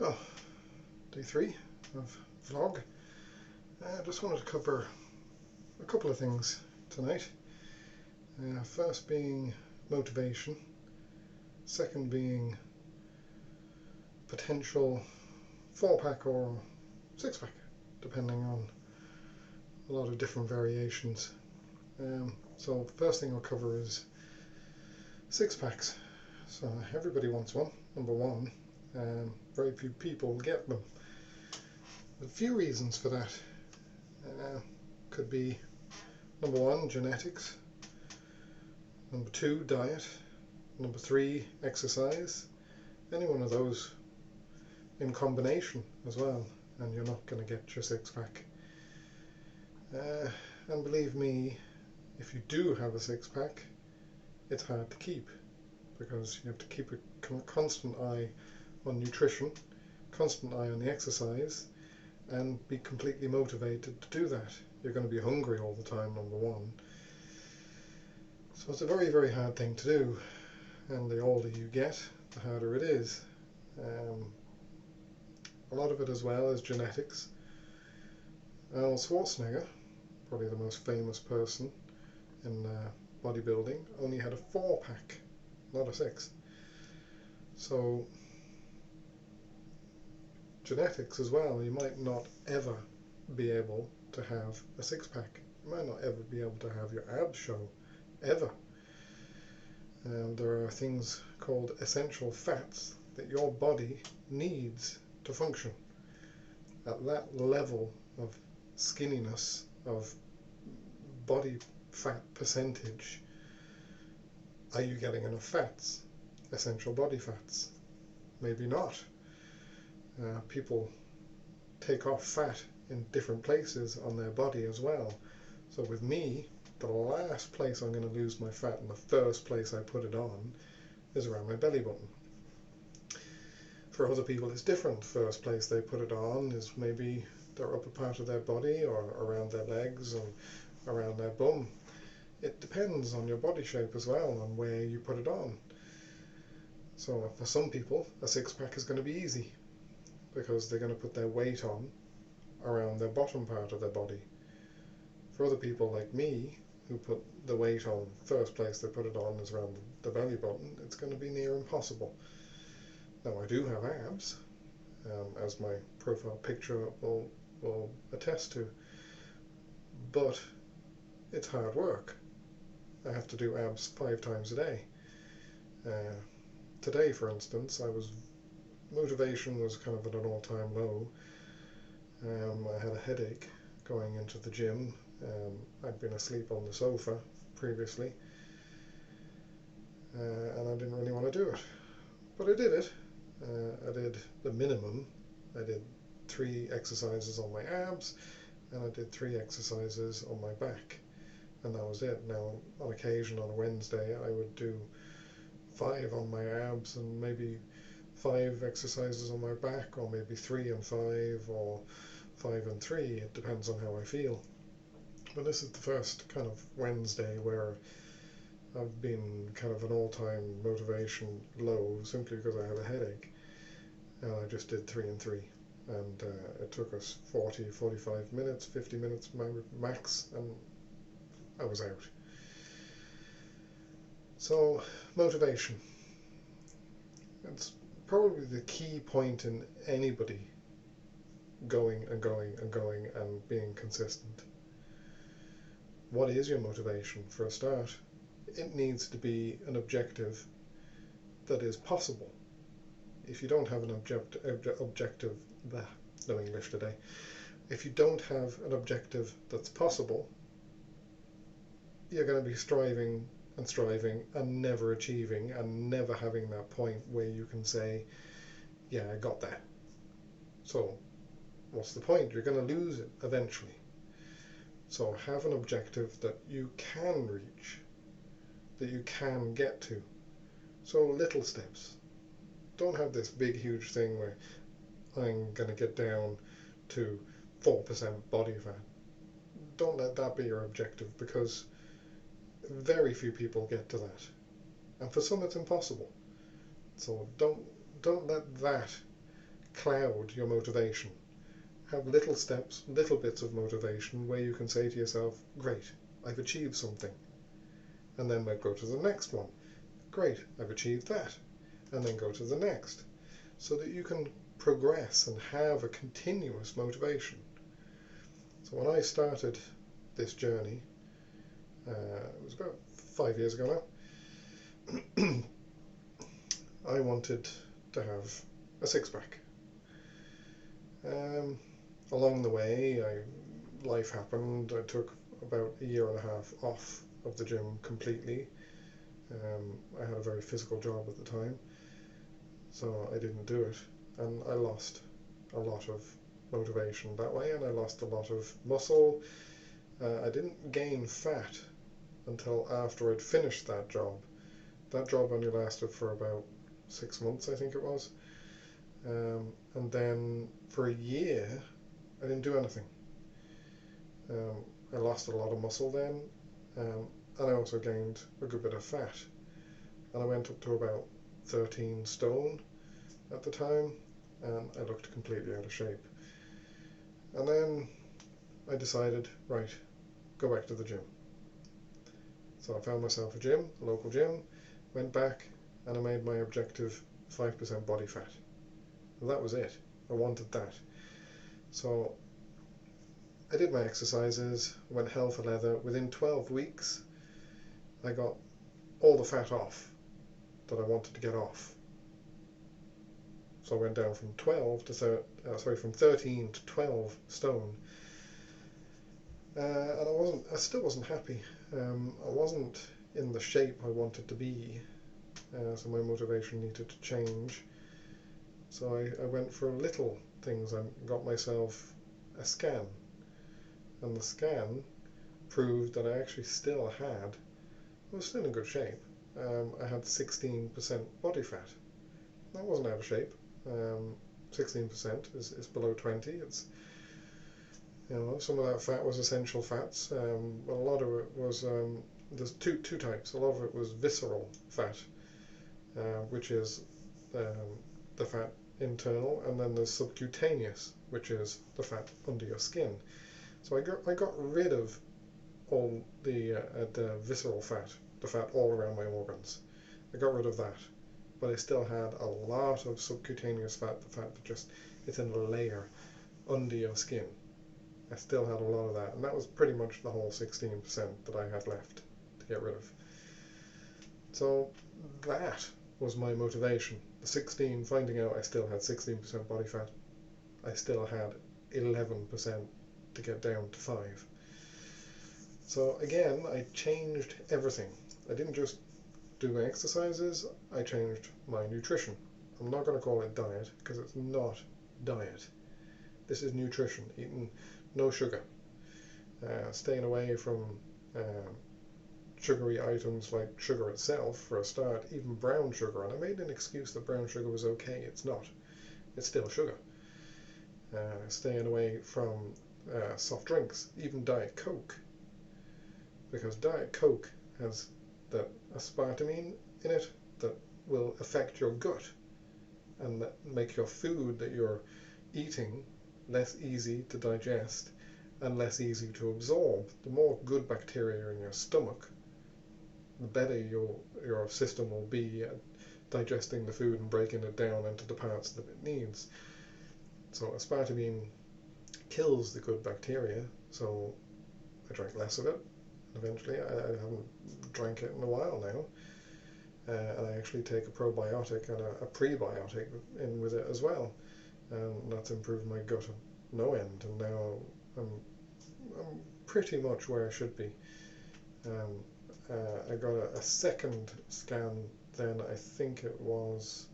So, day 3 of vlog. I just wanted to cover a couple of things tonight. First being motivation, second being potential 4-pack or 6-pack, depending on a lot of different variations. So the first thing I'll cover is 6-packs. So everybody wants one, number one. Very few people get them. There's a few reasons for that. Could be number 1, genetics, number 2, diet, number 3, exercise. Any one of those in combination as well, and you're not going to get your 6-pack. And believe me, if you do have a 6-pack, it's hard to keep, because you have to keep a constant eye on nutrition, constant eye on the exercise, and be completely motivated to do that. You're going to be hungry all the time, number 1. So it's a very, very hard thing to do, and the older you get, the harder it is. A lot of it as well is genetics. Arnold Schwarzenegger, probably the most famous person in bodybuilding, only had a 4-pack, not a 6. So genetics as well, you might not ever be able to have a 6-pack. You might not ever be able to have your abs show, ever. There are things called essential fats that your body needs to function. At that level of skinniness, of body fat percentage, are you getting enough fats? Essential body fats? Maybe not. People take off fat in different places on their body as well. So with me, the last place I'm going to lose my fat and the first place I put it on is around my belly button. For other people it's different. First place they put it on is maybe their upper part of their body, or around their legs and around their bum. It depends on your body shape as well, on where you put it on. So for some people a 6-pack is going to be easy, because they're going to put their weight on around their bottom part of their body. For other people like me, who put the weight on, first place they put it on is around the belly button, it's going to be near impossible. Now I do have abs, as my profile picture will attest to, but it's hard work. I have to do abs 5 times a day. Today, for instance, motivation was kind of at an all-time low. I had a headache going into the gym. I'd been asleep on the sofa previously, and I didn't really want to do it, but I did it. I did the minimum. I did 3 exercises on my abs, and I did 3 exercises on my back, and that was it. Now, on occasion, on a Wednesday, I would do 5 on my abs and maybe 5 exercises on my back, or maybe 3 and 5, or 5 and 3. It depends on how I feel. But this is the first kind of Wednesday where I've been kind of an all-time motivation low, simply because I had a headache. And I just did 3 and 3. And it took us 40, 45 minutes, 50 minutes max, and I was out. So, motivation. It's probably the key point in anybody going and going and going and being consistent. What is your motivation? For a start, it needs to be an objective that is possible. If you don't have an objective, no English today. If you don't have an objective that's possible, you're going to be striving and never achieving, and never having that point where you can say, yeah, I got that. So what's the point? You're going to lose it eventually. So have an objective that you can reach, that you can get to. So little steps. Don't have this big huge thing where I'm going to get down to 4% body fat. Don't let that be your objective, because very few people get to that, and for some it's impossible. So don't let that cloud your motivation. Have little steps, little bits of motivation where you can say to yourself, great, I've achieved something. And then go to the next one. Great, I've achieved that. And then go to the next. So that you can progress and have a continuous motivation. So when I started this journey, it was about 5 years ago now, I wanted to have a six-pack. Along the way, life happened. I took about a year and a half off of the gym completely. I had a very physical job at the time, so I didn't do it, and I lost a lot of motivation that way, and I lost a lot of muscle. I didn't gain fat until after I'd finished that job. That job only lasted for about 6 months, I think it was. And then for a year, I didn't do anything. I lost a lot of muscle then, and I also gained a good bit of fat. And I went up to about 13 stone at the time, and I looked completely out of shape. And then I decided, right, go back to the gym. So I found myself a gym, a local gym, went back, and I made my objective 5% body fat. And that was it. I wanted that. So I did my exercises, went hell for leather. Within 12 weeks, I got all the fat off that I wanted to get off. So I went down from 13 to 12 stone. And I still wasn't happy. I wasn't in the shape I wanted to be. So my motivation needed to change. So I went for little things. I got myself a scan, and the scan proved that I actually I was still in good shape. I had 16% body fat. That wasn't out of shape. 16% is below 20. It's, some of that fat was essential fats, but a lot of it was, there's two types. A lot of it was visceral fat, which is the fat internal, and then there's subcutaneous, which is the fat under your skin. So I got rid of all the visceral fat, the fat all around my organs. I got rid of that, but I still had a lot of subcutaneous fat, the fat that it's in a layer under your skin. I still had a lot of that, and that was pretty much the whole 16% that I had left to get rid of. So that was my motivation. Finding out I still had 16% body fat. I still had 11% to get down to 5. So again, I changed everything. I didn't just do my exercises, I changed my nutrition. I'm not going to call it diet, because it's not diet. This is nutrition, eating no sugar, staying away from sugary items like sugar itself for a start, even brown sugar. And I made an excuse that brown sugar was okay. It's not. It's still sugar. Staying away from soft drinks, even Diet Coke, because Diet Coke has that aspartame in it that will affect your gut and that make your food that you're eating less easy to digest and less easy to absorb. The more good bacteria in your stomach, the better your system will be at digesting the food and breaking it down into the parts that it needs. So aspartame kills the good bacteria, so I drank less of it. Eventually, I haven't drank it in a while now, and I actually take a probiotic and a prebiotic in with it as well, and that's improved my gut no end, and now I'm pretty much where I should be. I got a second scan then, I think it was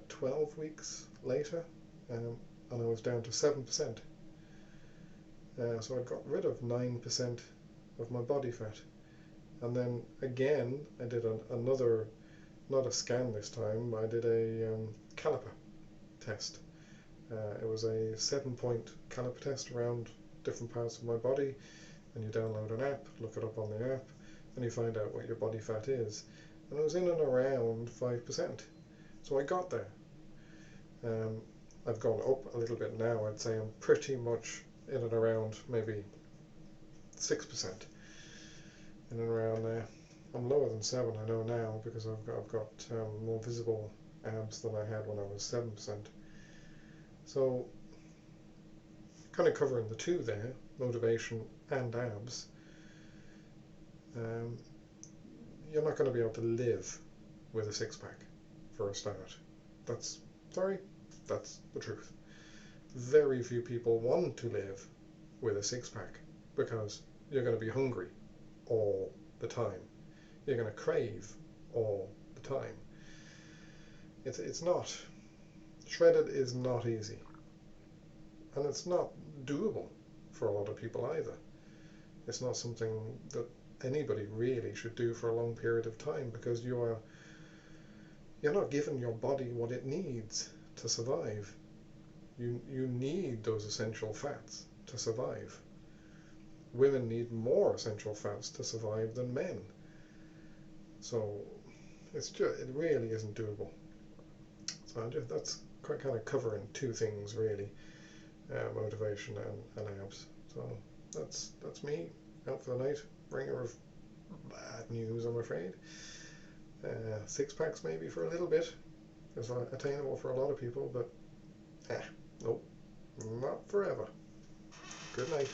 12 weeks later, and I was down to 7%. So I got rid of 9% of my body fat. And then again, I did another, not a scan this time, I did a caliper test. It was a 7-point caliper test around different parts of my body, and you download an app, look it up on the app, and you find out what your body fat is. And it was in and around 5%. So I got there. Um, I've gone up a little bit now. I'd say I'm pretty much in and around maybe 6%, in and around there. I'm lower than 7, I know now, because I've got more visible abs than I had when I was 7%. So, kind of covering the two there, motivation and abs. You're not going to be able to live with a six-pack for a start. That's the truth. Very few people want to live with a six-pack because you're going to be hungry all the time. You're going to crave all the time. It's not. Shredded is not easy. And it's not doable for a lot of people either. It's not something that anybody really should do for a long period of time, because you're not giving your body what it needs to survive. You need those essential fats to survive. Women need more essential fats to survive than men. So it really isn't doable. So that's kind of covering two things really, motivation and abs. So that's me out for the night. Bringer of bad news, I'm afraid. Six packs maybe for a little bit. It's attainable for a lot of people, but nope, not forever. Good night.